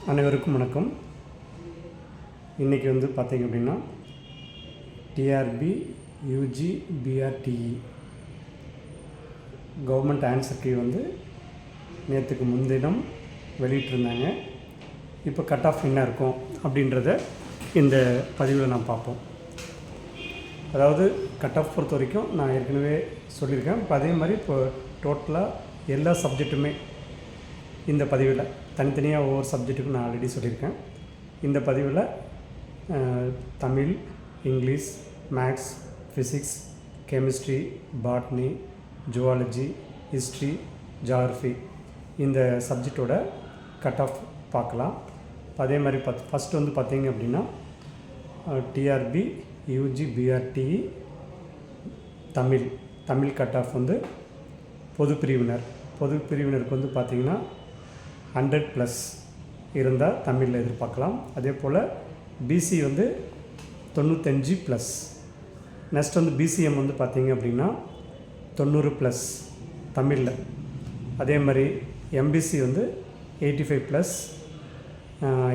அனைவருக்கும் வணக்கம். இன்றைக்கி வந்து பார்த்திங்க அப்படின்னா TRB UG BRTE government answer key வந்து நேற்றுக்கு முன்தினம் வெளியிட்டிருந்தாங்க. இப்போ கட் ஆஃப் என்ன இருக்கும் அப்படின்றத இந்த பதிவில் நான் பார்ப்போம். அதாவது கட் ஆஃப் பொறுத்த வரைக்கும் நான் ஏற்கனவே சொல்லியிருக்கேன். இப்போ அதே மாதிரி இப்போ டோட்டலாக எல்லா சப்ஜெக்ட்டுமே இந்த பதிவில் தனித்தனியாக ஒவ்வொரு சப்ஜெக்ட்டுக்கும் நான் ஆல்ரெடி சொல்லியிருக்கேன். இந்த பதிவில் Tamil, English, maths, physics, chemistry, botany, zoology, history, geography இந்த சப்ஜெக்டோட கட் ஆஃப் பார்க்கலாம். அதே மாதிரி ஃபஸ்ட்டு வந்து பார்த்திங்க அப்படின்னா TRB UG BRTE Tamil cut off வந்து பொது பிரிவினருக்கு வந்து பார்த்திங்கன்னா 100+ இருந்தால் தமிழில் எதிர்பார்க்கலாம். அதே போல் பிசி வந்து 95+. நெக்ஸ்ட் வந்து பிசிஎம் வந்து பார்த்திங்க அப்படின்னா 90+ தமிழில். அதே மாதிரி எம்பிசி வந்து 85+,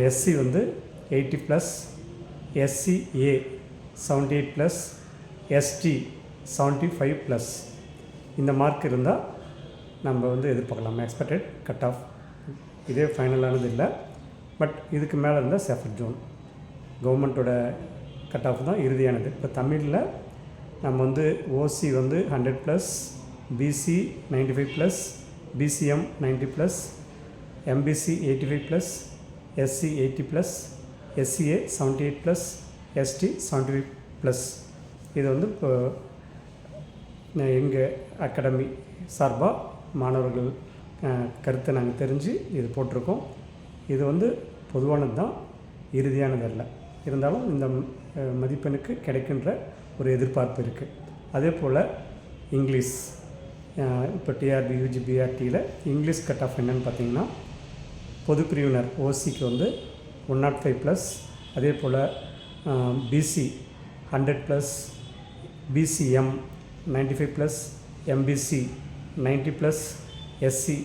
எஸ்சி வந்து 80+, எஸ்சிஏ 78+, எஸ்டி 75+. இந்த மார்க் இருந்தால் நம்ம வந்து எதிர்பார்க்கலாம் எக்ஸ்பெக்டட் கட் ஆஃப். இதே ஃபைனலானது இல்லை, பட் இதுக்கு மேலே இருந்தால் சேஃபர் ஜோன். கவர்மெண்ட்டோட கட் ஆஃப் தான் இறுதியானது. இப்போ தமிழில் நம்ம வந்து ஓசி வந்து 100+, BC 95+, BCM 90+, MBC 85+, SC 80+, SCA 78+, ST 75+. இது வந்து இப்போ எங்கள் அகாடமி சார்பாக மாணவர்கள் கருத்தை நாங்கள் தெரிஞ்சு இது போட்டிருக்கோம். இது வந்து பொதுவானது தான், இறுதியானது அல்ல. இருந்தாலும் இந்த மதிப்பெண்ணுக்கு கிடைக்கின்ற ஒரு எதிர்பார்ப்பு இருக்குது. அதே போல் இங்கிலீஷ் இப்போ டிஆர்பி யூஜி பிஆர்டியில் இங்கிலீஷ் கட் ஆஃப் என்னென்னு பார்த்திங்கன்னா பொது பிரிவினர் ஓசிக்கு வந்து 105+, அதே போல் BC 100+, BCM 95+, MBC 90+, SC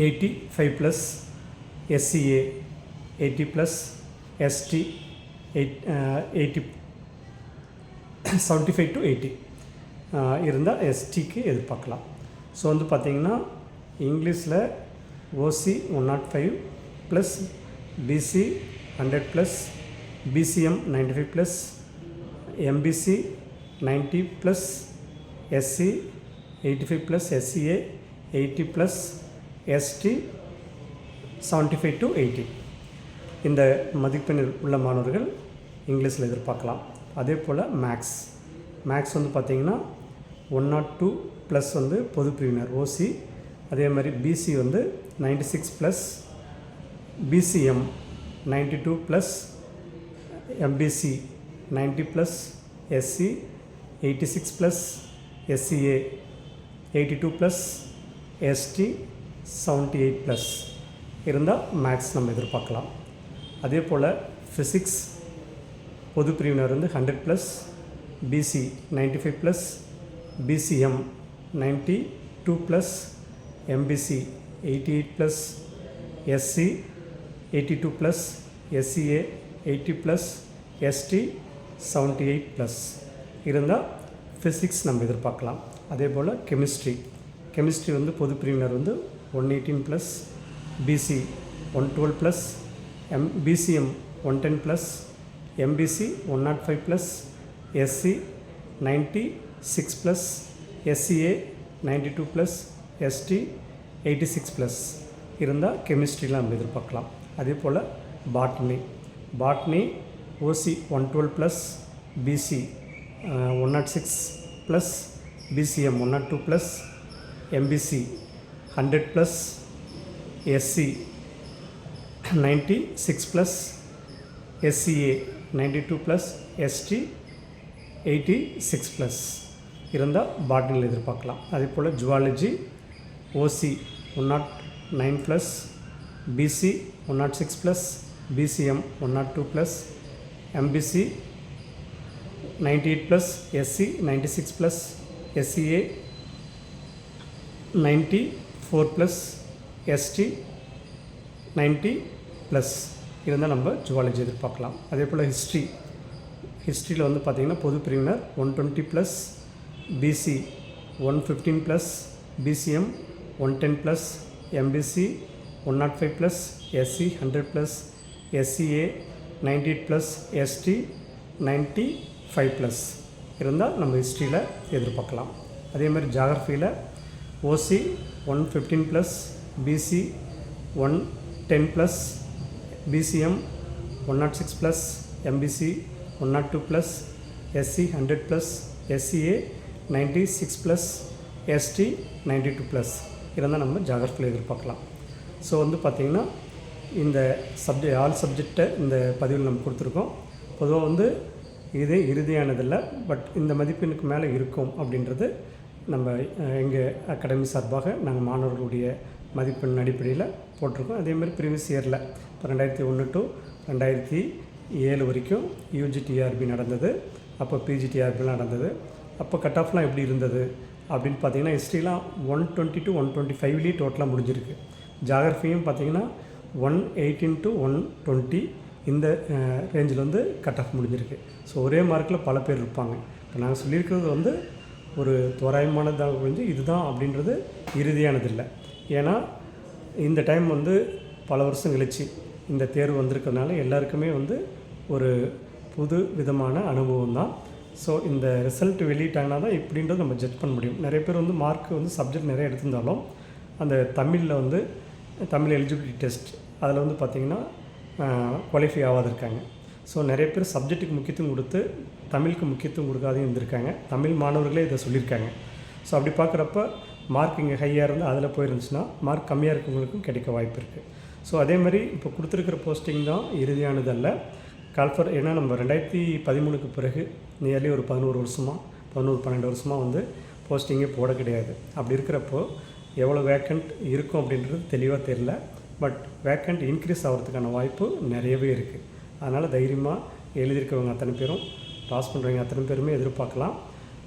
85+, SCA 80+, ST 75 to 80 இருந்தால் எஸ்டிக்கு எதிர்பார்க்கலாம். ஸோ வந்து பார்த்திங்கன்னா இங்கிலீஷில் OC 105+, BC 100+, BCM 95+, MBC 90+, SC 85+, SCA 80+, ST 75 to 80 இந்த மதிப்பெண்ணில் உள்ள மாணவர்கள் இங்கிலீஷில் எதிர்பார்க்கலாம். அதே போல் மேக்ஸ் வந்து பார்த்திங்கன்னா 102+ வந்து பொது பிரிவினர் ஓசி. அதே மாதிரி பிசி வந்து 96+, BCM 92+, MBC 90+, SC 86+, SCA 82+, ST 78+ இருந்தால் மேக்ஸ் நம்ம எதிர்பார்க்கலாம். அதே போல் ஃபிசிக்ஸ் பொது பிரிவினர் வந்து 100+, BC 95+, BCM 92+, MBC 88+, SC 82+, SCA 80+, ST 78+ இருந்தால் ஃபிசிக்ஸ் நம்ம எதிர்பார்க்கலாம். அதே போல் கெமிஸ்ட்ரி வந்து பொது பிரிவினர் வந்து 118+, BC 112+, BCM 110+, MBC 105+, SC 96+, SCA 92+, ST 86+ இருந்தால் கெமிஸ்ட்ரியில் நம்ம எதிர்பார்க்கலாம். அதே போல் botany OC 112+, BC 106+, BCM 102+, MBC 100+, SC 96+, SCA 92+, ST 86+ இருந்தால் பாட்னியில் எதிர்பார்க்கலாம். அதே போல் zoology OC 109+, BC 106+, BCM 102+, MBC 98+, SC 96+, SCA 94+, ST 90 plus இருந்தால் நம்ம ஜுவாலஜி எதிர்பார்க்கலாம். அதே போல் ஹிஸ்ட்ரியில் வந்து பார்த்திங்கன்னா பொது பிரிவினர் 120 plus, BC 115 plus, BCM 110 plus, MBC 105 plus, SC 100 plus, SCA 98 plus, ST 95 plus இருந்தால் நம்ம ஹிஸ்ட்ரியில் எதிர்பார்க்கலாம். அதே மாதிரி ஜாகிரஃபியில் OC 115 plus, BC 110 plus, BCM 106 plus, MBC 102 plus, SC 100 plus, SCA 96 plus, ST 92 plus இருந்தால் நம்ம ஜாகிரஃபியில் எதிர்பார்க்கலாம். ஸோ வந்து பார்த்திங்கன்னா இந்த ஆல் சப்ஜெக்டை இந்த பதிவில் நம்ம கொடுத்துருக்கோம். பொதுவாக வந்து இது இறுதியானதில்லை, பட் இந்த மதிப்பெண்ணுக்கு மேலே இருக்கும் அப்படின்றது நம்ம எங்கள் அகாடமி சார்பாக நாங்கள் மாணவர்களுடைய மதிப்பெண் அடிப்படையில் போட்டிருக்கோம். அதேமாதிரி ப்ரீவியஸ் இயரில் இப்போ 2001 to 2007 வரைக்கும் யூஜிடிஆர்பி நடந்தது, அப்போ பிஜிடிஆர்பிலாம் நடந்தது. அப்போ கட் ஆஃப்லாம் எப்படி இருந்தது அப்படின்னு பார்த்தீங்கன்னா ஹிஸ்ட்ரிலாம் 120 to 125 டோட்டலாக முடிஞ்சிருக்கு. ஜாகிரஃபியும் பார்த்திங்கன்னா 118 to 120 இந்த ரேஞ்சில் வந்து கட் ஆஃப் முடிஞ்சிருக்கு. ஸோ ஒரே மார்க்கில் பல பேர் இருப்பாங்க. இப்போ நாங்கள் சொல்லியிருக்கிறது வந்து ஒரு தோராயமானதாக வந்து இதுதான் அப்படின்றது இறுதியானதில்லை. ஏன்னா இந்த டைம் வந்து பல வருஷம் கழிச்சு இந்த தேர்வு வந்திருக்கிறதுனால எல்லாருக்குமே வந்து ஒரு புது விதமான அனுபவம் தான். ஸோ இந்த ரிசல்ட் வெளியிட்டாங்கன்னா தான் இப்படின்றது நம்ம ஜட்ஜ் பண்ண முடியும். நிறைய பேர் வந்து மார்க் வந்து சப்ஜெக்ட் நிறைய எடுத்திருந்தாலும் அந்த தமிழ் எலிஜிபிலிட்டி டெஸ்ட் அதில் வந்து பார்த்திங்கன்னா குவாலிஃபை ஆகாது இருக்காங்க. ஸோ நிறைய பேர் சப்ஜெக்ட்டுக்கு முக்கியத்துவம் கொடுத்து தமிழுக்கு முக்கியத்துவம் கொடுக்காதையும் இருந்திருக்காங்க. தமிழ் மாணவர்களே இதை சொல்லியிருக்காங்க. ஸோ அப்படி பார்க்குறப்ப மார்க் இங்கே ஹையாக இருந்தால் அதில் போயிருந்துச்சுன்னா மார்க் கம்மியாக இருக்கவங்களுக்கும் கிடைக்க வாய்ப்பு இருக்குது. ஸோ அதே மாதிரி இப்போ கொடுத்துருக்கிற போஸ்டிங் தான் இறுதியானதல்ல. கால்ஃபர் ஏன்னா நம்ம 2013 பிறகு நியர்லி ஒரு 11-12 வருஷமாக வந்து போஸ்டிங்கே போட கிடையாது. அப்படி இருக்கிறப்போ எவ்வளோ வேக்கண்ட் இருக்கும் அப்படின்றது தெளிவாக தெரியல. பட் வேக்கண்ட் இன்க்ரீஸ் ஆகிறதுக்கான வாய்ப்பு நிறையவே இருக்குது. அதனால் தைரியமாக எழுதியிருக்கவங்க அத்தனை பேரும், பாஸ் பண்ணுறவங்க அத்தனை பேருமே எதிர்பார்க்கலாம்.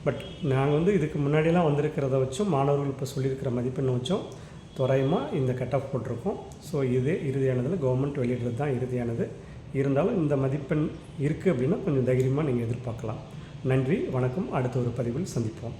பட் நாங்கள் வந்து இதுக்கு முன்னாடிலாம் வந்திருக்கிறத வச்சும் மாணவர்கள் இப்போ சொல்லியிருக்கிற மதிப்பெண்ணை வச்சும் தோராயமாக இந்த கட் ஆஃப் போட்டிருக்கோம். ஸோ இது இறுதியானதில் கவர்மெண்ட் வெளியிடுறது தான் இறுதியானது. இருந்தாலும் இந்த மதிப்பெண் இருக்குது அப்படின்னா கொஞ்சம் தைரியமாக நீங்கள் எதிர்பார்க்கலாம். நன்றி, வணக்கம். அடுத்த ஒரு பதிவில் சந்திப்போம்.